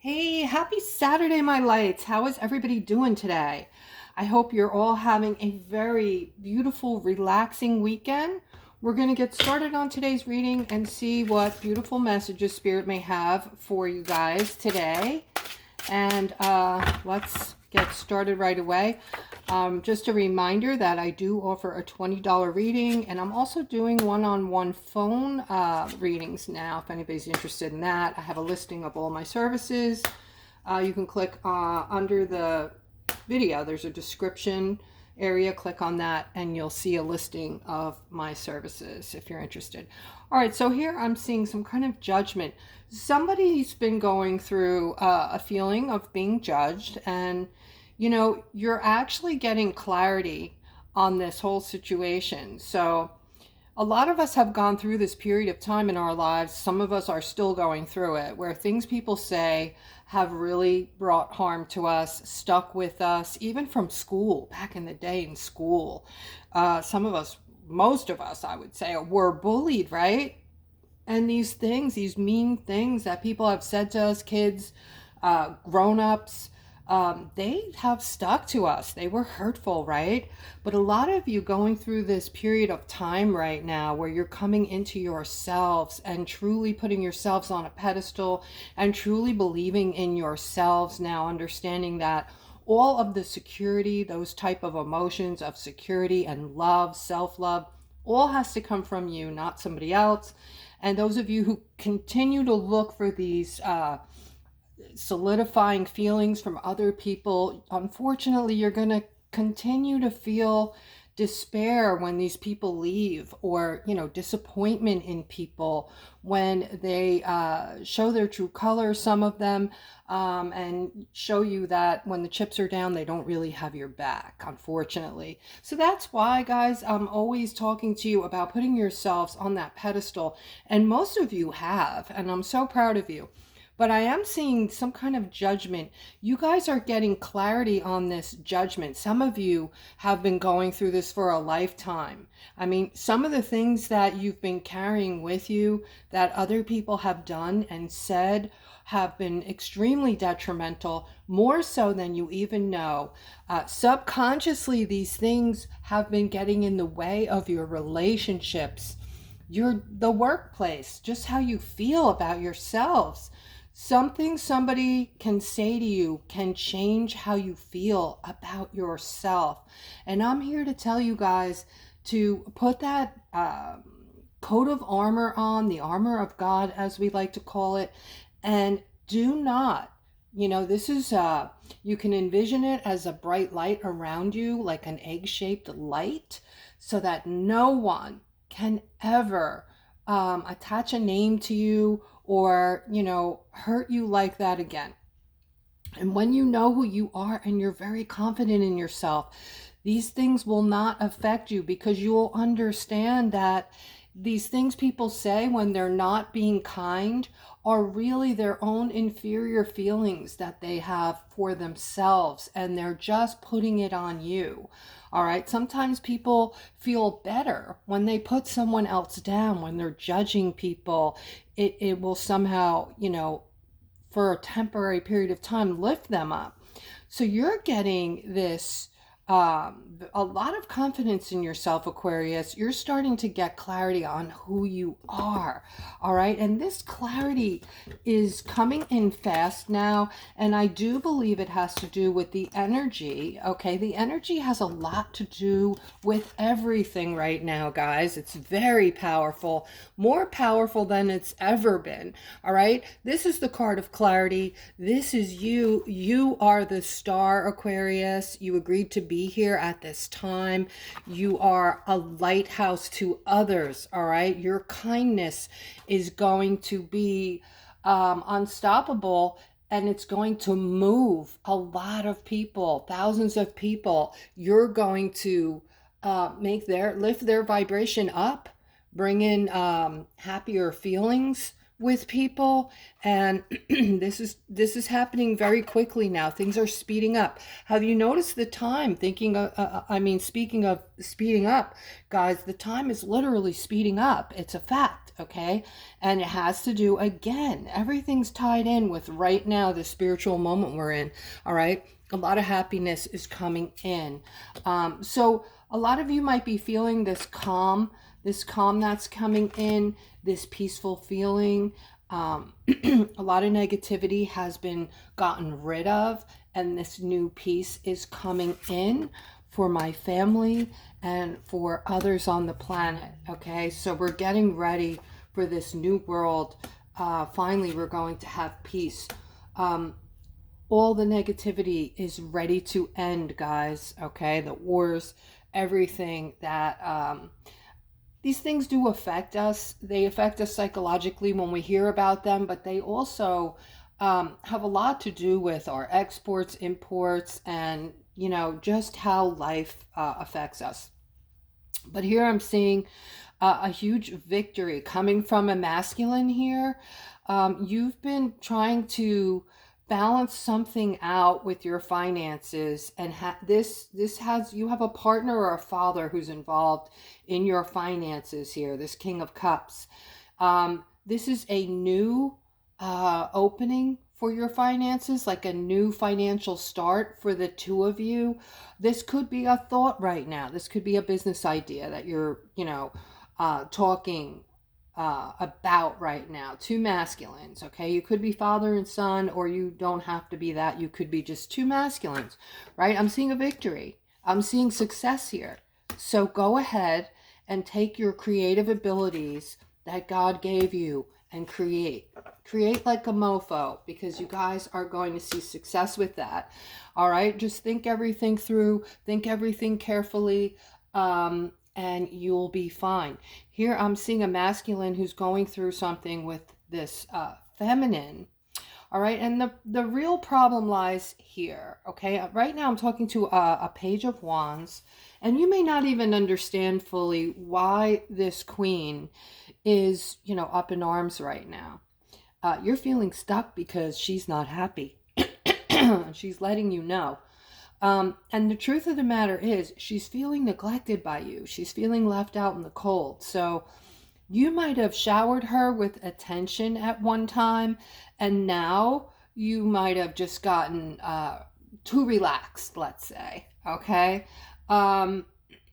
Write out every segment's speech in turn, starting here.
Hey, happy Saturday, my lights. How is everybody doing today? I hope you're all having a very beautiful, relaxing weekend. We're going to get started on today's reading and see what beautiful messages Spirit may have for you guys today. And let's get started right away. Just a reminder that I do offer a $20 reading, and I'm also doing one-on-one phone readings now. If anybody's interested in that, I have a listing of all my services. You can click under the video. There's a description area. Click on that, and you'll see a listing of my services if you're interested. All right, so here I'm seeing some kind of judgment. Somebody's been going through a feeling of being judged, and you're actually getting clarity on this whole situation. So a lot of us have gone through this period of time in our lives. Some of us are still going through it, where things people say have really brought harm to us, stuck with us, even from school, back in the day in school. Some of us, most of us, I would say, were bullied, right? And these things, these mean things that people have said to us, kids, grown-ups, they have stuck to us. They were hurtful, right? But a lot of you going through this period of time right now where you're coming into yourselves and truly putting yourselves on a pedestal and truly believing in yourselves now, understanding that all of the security, those type of emotions of security and love, self-love, all has to come from you, not somebody else. And those of you who continue to look for these solidifying feelings from other people, unfortunately, you're going to continue to feel despair when these people leave, or disappointment in people when they show their true colors, some of them, and show you that when the chips are down they don't really have your back, unfortunately. So that's why, guys, I'm always talking to you about putting yourselves on that pedestal, and most of you have, and I'm so proud of you. But I am seeing some kind of judgment. You guys are getting clarity on this judgment. Some of you have been going through this for a lifetime. I mean, some of the things that you've been carrying with you that other people have done and said have been extremely detrimental, more so than you even know. Subconsciously, these things have been getting in the way of your relationships, the workplace, just how you feel about yourselves. Something somebody can say to you can change how you feel about yourself. And I'm here to tell you guys to put that coat of armor on, the armor of God, as we like to call it, and do not, this is, you can envision it as a bright light around you, like an egg-shaped light, so that no one can ever attach a name to you or, hurt you like that again. And when you know who you are and you're very confident in yourself, these things will not affect you, because you will understand that these things people say when they're not being kind are really their own inferior feelings that they have for themselves, and they're just putting it on you. All right. Sometimes people feel better when they put someone else down, when they're judging people. It will somehow, for a temporary period of time, lift them up. So you're getting this a lot of confidence in yourself, Aquarius. You're starting to get clarity on who you are. All right. And this clarity is coming in fast now. And I do believe it has to do with the energy. Okay. The energy has a lot to do with everything right now, guys. It's very powerful, more powerful than it's ever been. All right. This is the card of clarity. This is you. You are the star, Aquarius. You agreed to be here at this time. You are a lighthouse to others. All right. Your kindness is going to be unstoppable, and it's going to move a lot of people, thousands of people. You're going to lift their vibration up, bring in happier feelings with people, and this is happening very quickly now. Things are speeding up. Have you noticed the time? Thinking of, I mean, speaking of speeding up, guys, the time is literally speeding up. It's a fact, okay? And it has to do, again, everything's tied in with right now, the spiritual moment we're in. All right, a lot of happiness is coming in. So a lot of you might be feeling this calm that's coming in, this peaceful feeling. A lot of negativity has been gotten rid of, and this new peace is coming in for my family and for others on the planet. Okay, so we're getting ready for this new world. Finally, we're going to have peace. All the negativity is ready to end, guys. Okay, the wars, everything that these things do affect us. They affect us psychologically when we hear about them, but they also have a lot to do with our exports, imports, and, just how life affects us. But here I'm seeing a huge victory coming from a masculine here. You've been trying to balance something out with your finances, and you have a partner or a father who's involved in your finances here, this King of Cups. This is a new opening for your finances, like a new financial start for the two of you. This could be a thought right now. This could be a business idea that you're talking about right now. Two masculines, okay? You could be father and son, or you don't have to be that. You could be just two masculines, right? I'm seeing a victory. I'm seeing success here. So go ahead and take your creative abilities that God gave you and create like a mofo, because you guys are going to see success with that. All right, just think everything through, think everything carefully, and you'll be fine. Here I'm seeing a masculine who's going through something with this feminine. All right, and the real problem lies here. Okay, right now I'm talking to a Page of Wands, and you may not even understand fully why this queen is, up in arms right now. You're feeling stuck because she's not happy. She's letting you know. And the truth of the matter is, she's feeling neglected by you. She's feeling left out in the cold. So you might have showered her with attention at one time, and now you might have just gotten too relaxed, let's say. Okay?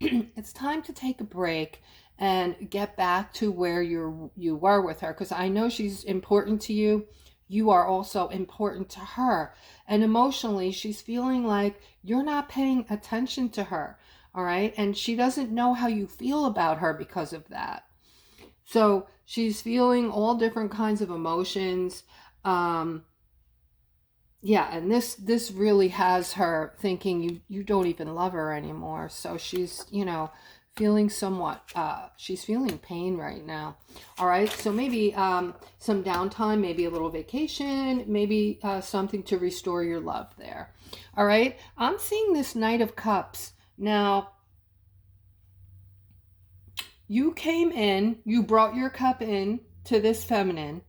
It's time to take a break and get back to where you were with her, because I know she's important to you. You are also important to her, and emotionally she's feeling like you're not paying attention to her. All right, and she doesn't know how you feel about her because of that. So she's feeling all different kinds of emotions. Yeah, and this really has her thinking you don't even love her anymore. So she's, feeling somewhat, she's feeling pain right now. All right, so maybe some downtime, maybe a little vacation, maybe something to restore your love there. All right, I'm seeing this Knight of Cups. Now, you came in, you brought your cup in to this feminine,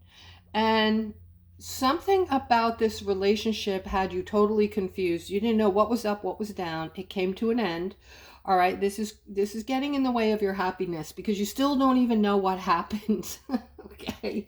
and something about this relationship had you totally confused. You didn't know what was up, what was down. It came to an end. All right, this is getting in the way of your happiness because you still don't even know what happened. Okay,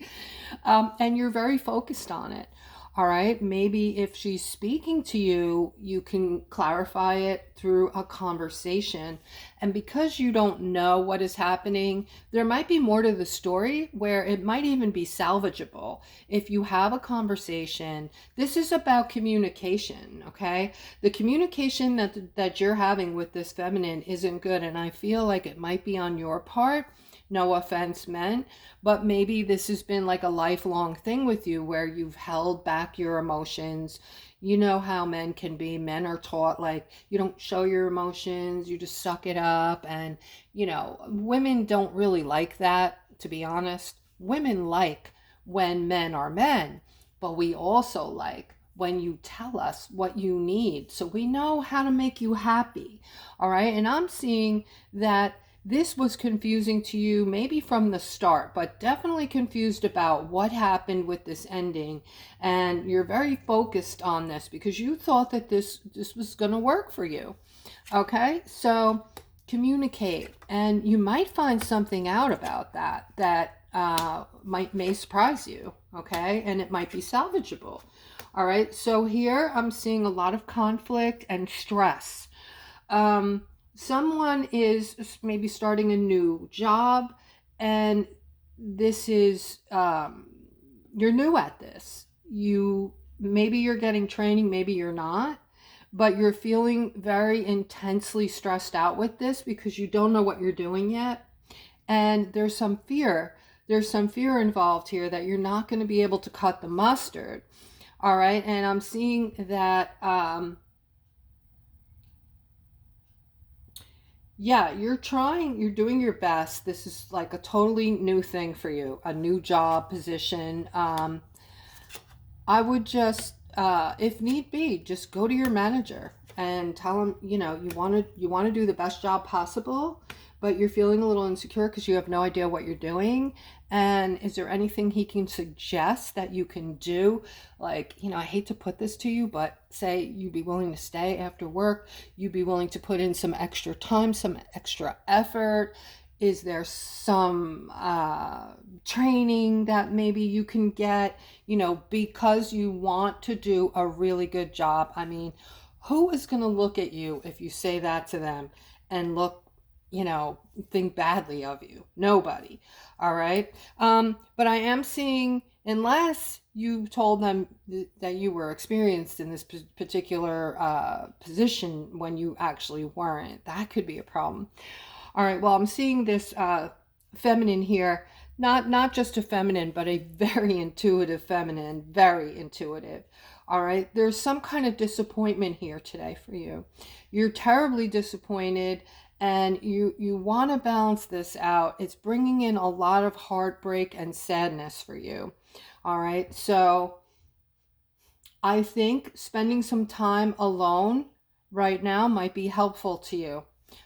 and you're very focused on it. All right, maybe if she's speaking to you, you can clarify it through a conversation. And because you don't know what is happening, there might be more to the story where it might even be salvageable. If you have a conversation, this is about communication, okay? The communication that you're having with this feminine isn't good, and I feel like it might be on your part. No offense meant, but maybe this has been like a lifelong thing with you where you've held back your emotions. You know how men can be. Men are taught like you don't show your emotions, you just suck it up. And, women don't really like that, to be honest. Women like when men are men, but we also like when you tell us what you need so we know how to make you happy. All right. And I'm seeing that this was confusing to you, maybe from the start, but definitely confused about what happened with this ending. And you're very focused on this because you thought that this was going to work for you. Okay, so communicate, and you might find something out about that may surprise you. Okay, and it might be salvageable. All right, so here I'm seeing a lot of conflict and stress. Someone is maybe starting a new job, and this is you're new at this. Maybe you're getting training, maybe you're not, but you're feeling very intensely stressed out with this because you don't know what you're doing yet. And there's some fear. There's some fear involved here that you're not going to be able to cut the mustard. All right. And I'm seeing that, yeah, you're doing your best. This is like a totally new thing for you, a new job position. I would just, if need be, just go to your manager and tell him, you want to do the best job possible, but you're feeling a little insecure because you have no idea what you're doing. And is there anything he can suggest that you can do? Like, I hate to put this to you, but say you'd be willing to stay after work, you'd be willing to put in some extra time, some extra effort. Is there some training that maybe you can get, because you want to do a really good job? I mean, who is going to look at you if you say that to them and think badly of you? Nobody. All right. But I am seeing, unless you told them that you were experienced in this particular position when you actually weren't, that could be a problem. All right, well, I'm seeing this feminine here, not just a feminine, but a very intuitive feminine, very intuitive. All right, there's some kind of disappointment here today for you. You're terribly disappointed, and you want to balance this out. It's bringing in a lot of heartbreak and sadness for you. All right, so I think spending some time alone right now might be helpful to you.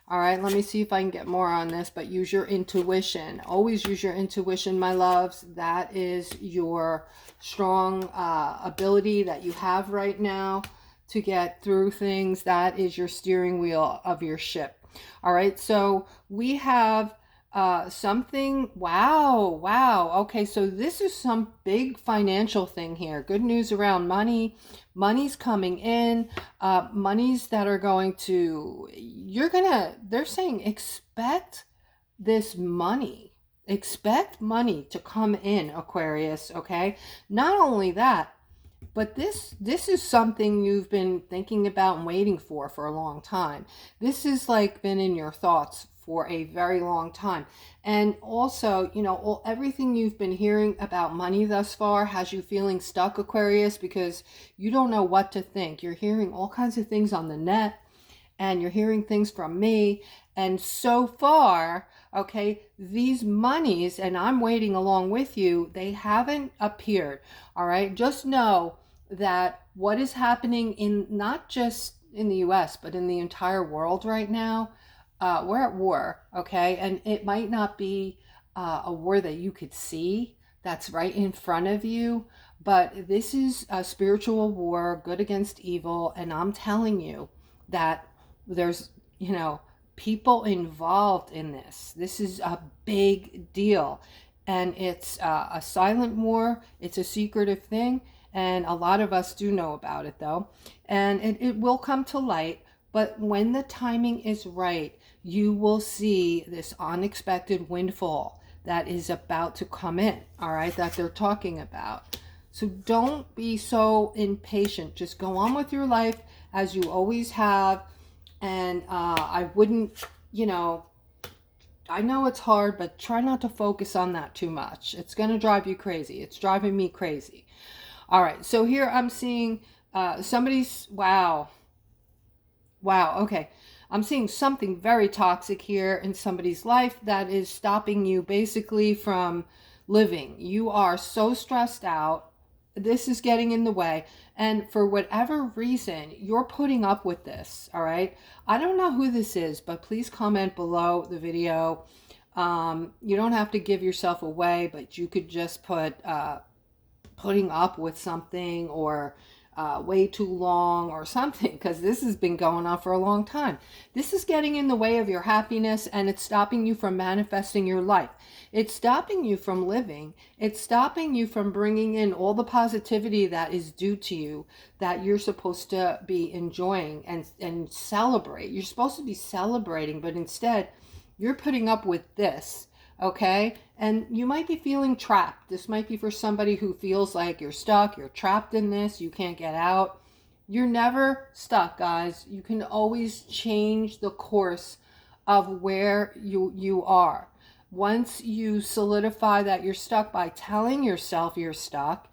All right, let me see if I can get more on this, but use your intuition. Always use your intuition, my loves. That is your strong ability that you have right now to get through things. That is your steering wheel of your ship. All right, so we have something. Wow. Okay, so this is some big financial thing here. Good news around money. Money's coming in. Monies that are going to, they're saying expect this money. Expect money to come in, Aquarius, okay? Not only that, but this is something you've been thinking about and waiting for a long time. This has like been in your thoughts for a very long time. And also, everything you've been hearing about money thus far has you feeling stuck, Aquarius, because you don't know what to think. You're hearing all kinds of things on the net, and you're hearing things from me. And so far, okay, these monies, and I'm waiting along with you, they haven't appeared. All right, just know that what is happening in not just in the US, but in the entire world right now, we're at war, okay? And it might not be a war that you could see that's right in front of you, but this is a spiritual war, good against evil. And I'm telling you that there's, people involved in this. This is a big deal. And it's a silent war. It's a secretive thing. And a lot of us do know about it, though. And it will come to light. But when the timing is right, you will see this unexpected windfall that is about to come in, all right, that they're talking about. So don't be so impatient. Just go on with your life as you always have. And I wouldn't, I know it's hard, but try not to focus on that too much. It's going to drive you crazy. It's driving me crazy. All right, so here I'm seeing somebody's, wow, okay. I'm seeing something very toxic here in somebody's life that is stopping you basically from living. You are so stressed out. this is getting in the way. And for whatever reason, you're putting up with this. All right. I don't know who this is, but please comment below the video. You don't have to give yourself away, but you could just put putting up with something, or way too long or something, because this has been going on for a long time. This is getting in the way of your happiness, and it's stopping you from manifesting your life. It's stopping you from living. It's stopping you from bringing in all the positivity that is due to you, that you're supposed to be enjoying and celebrate. You're supposed to be celebrating, but instead you're putting up with this. Okay? And you might be feeling trapped. This might be for somebody who feels like you're stuck, you're trapped in this, you can't get out. You're never stuck, guys. You can always change the course of where you are. Once you solidify that you're stuck by telling yourself you're stuck,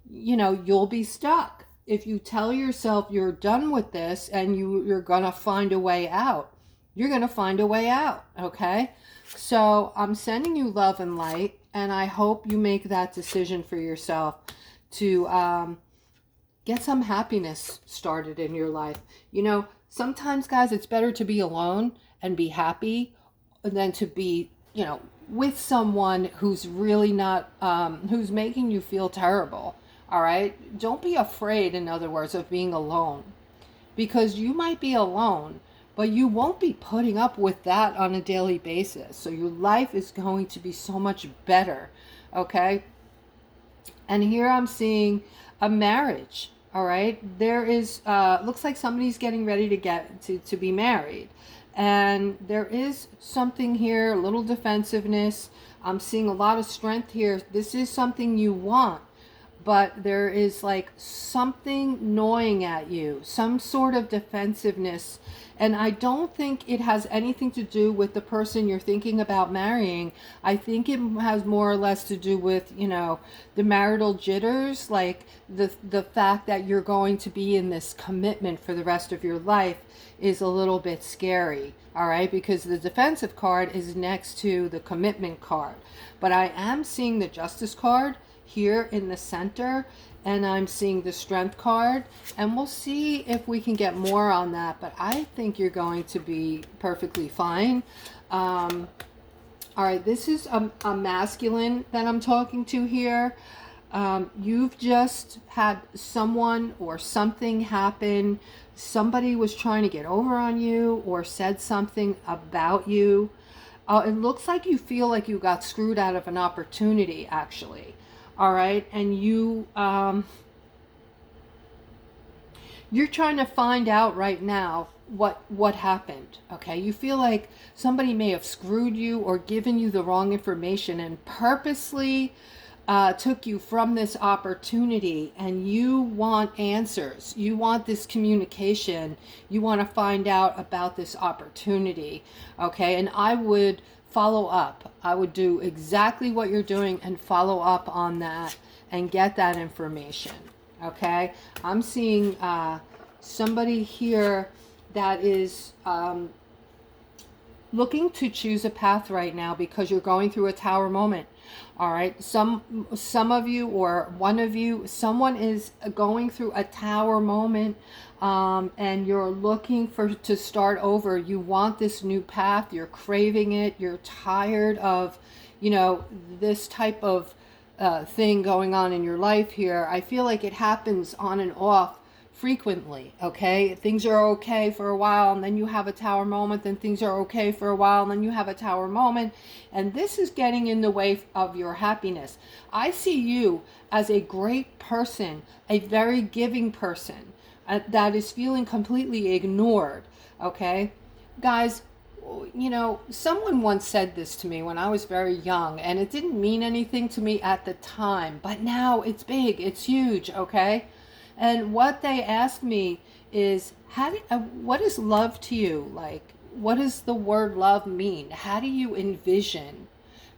you'll be stuck. If you tell yourself you're done with this and you're going to find a way out, you're going to find a way out, okay? So I'm sending you love and light, and I hope you make that decision for yourself to get some happiness started in your life. Sometimes, guys, it's better to be alone and be happy than to be, with someone who's really not, who's making you feel terrible. All right? Don't be afraid, in other words, of being alone, because you might be alone, but you won't be putting up with that on a daily basis. So your life is going to be so much better, okay? And here I'm seeing a marriage, all right? There is, looks like somebody's getting ready to get to be married. And there is something here, a little defensiveness. I'm seeing a lot of strength here. This is something you want. But there is like something gnawing at you, some sort of defensiveness. And I don't think it has anything to do with the person you're thinking about marrying. I think it has more or less to do with, the marital jitters, like the fact that you're going to be in this commitment for the rest of your life is a little bit scary. All right, because the defensive card is next to the commitment card. But I am seeing the justice card here in the center, and I'm seeing the strength card, and we'll see if we can get more on that, but I think you're going to be perfectly fine. All right, this is a masculine that I'm talking to here. You've just had someone or something happen. Somebody was trying to get over on you or said something about you. It looks like you feel like you got screwed out of an opportunity, actually. All right, and you're trying to find out right now what happened. Okay, you feel like somebody may have screwed you or given you the wrong information and purposely took you from this opportunity, and you want answers. You want this communication. You want to find out about this opportunity. Okay, and I would follow up. I would do exactly what you're doing and follow up on that and get that information. Okay, I'm seeing somebody here that is looking to choose a path right now because you're going through a tower moment. All right, some of you or one of you, someone is going through a tower moment, and you're looking to start over. You want this new path. You're craving it. You're tired of, this type of thing going on in your life here. I feel like it happens on and off frequently. Okay, things are okay for a while, and then you have a tower moment, then things are okay for a while, and then you have a tower moment, and this is getting in the way of your happiness. I see you as a great person, a very giving person that is feeling completely ignored. Okay, guys, someone once said this to me when I was very young, and it didn't mean anything to me at the time, but now it's big, it's huge. Okay, and what they asked me is, what is love to you? Like, what does the word love mean? How do you envision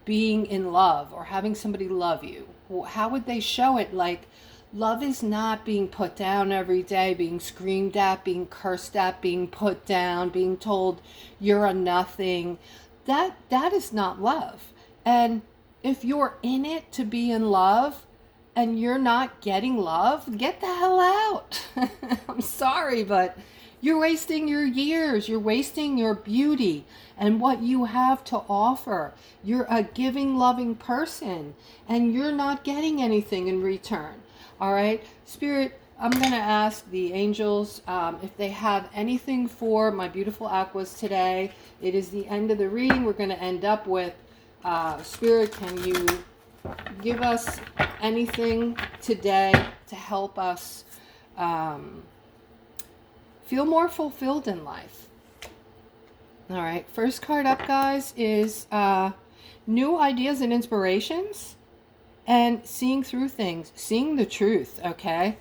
being in love or having somebody love you? How would they show it? Like, love is not being put down every day, being screamed at, being cursed at, being put down, being told you're a nothing. That is not love. And if you're in it to be in love, and you're not getting love, get the hell out. I'm sorry, but you're wasting your years. You're wasting your beauty and what you have to offer. You're a giving, loving person, and you're not getting anything in return. All right, Spirit, I'm going to ask the angels if they have anything for my beautiful Aquas today. It is the end of the reading. We're going to end up with Spirit, can you give us anything today to help us feel more fulfilled in life? All right, first card up, guys, is new ideas and inspirations and seeing through things, seeing the truth, okay?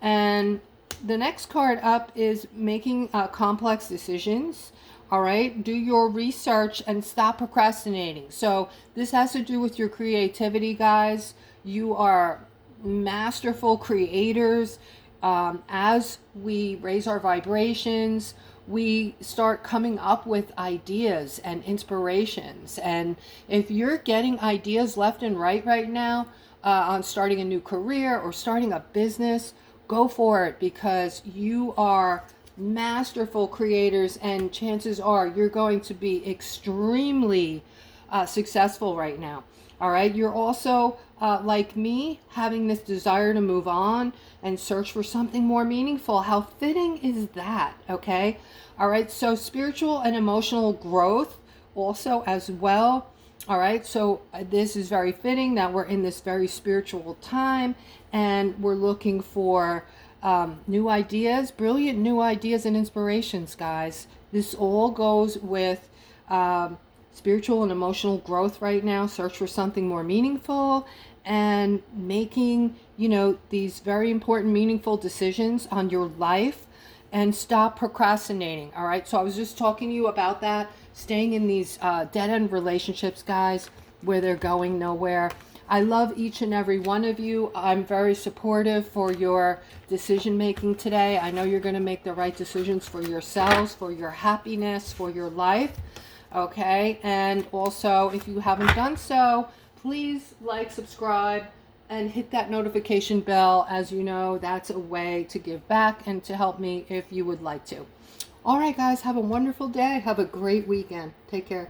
And the next card up is making complex decisions. All right, do your research and stop procrastinating. So this has to do with your creativity, guys. You are masterful creators. As we raise our vibrations, we start coming up with ideas and inspirations. And if you're getting ideas left and right now on starting a new career or starting a business, go for it, because you are masterful creators, and chances are you're going to be extremely successful right now. All right, you're also like me, having this desire to move on and search for something more meaningful. How fitting is that? Okay, all right, so spiritual and emotional growth also as well. All right, so this is very fitting that we're in this very spiritual time, and we're looking for new ideas, brilliant new ideas and inspirations, guys. This all goes with spiritual and emotional growth right now. Search for something more meaningful and making, these very important, meaningful decisions on your life, and stop procrastinating. All right, so I was just talking to you about that, staying in these dead-end relationships, guys, where they're going nowhere. I love each and every one of you. I'm very supportive for your decision making today. I know you're going to make the right decisions for yourselves, for your happiness, for your life. Okay, and also, if you haven't done so, please like, subscribe, and hit that notification bell. As you know, that's a way to give back and to help me if you would like to. All right, guys, have a wonderful day. Have a great weekend. Take care.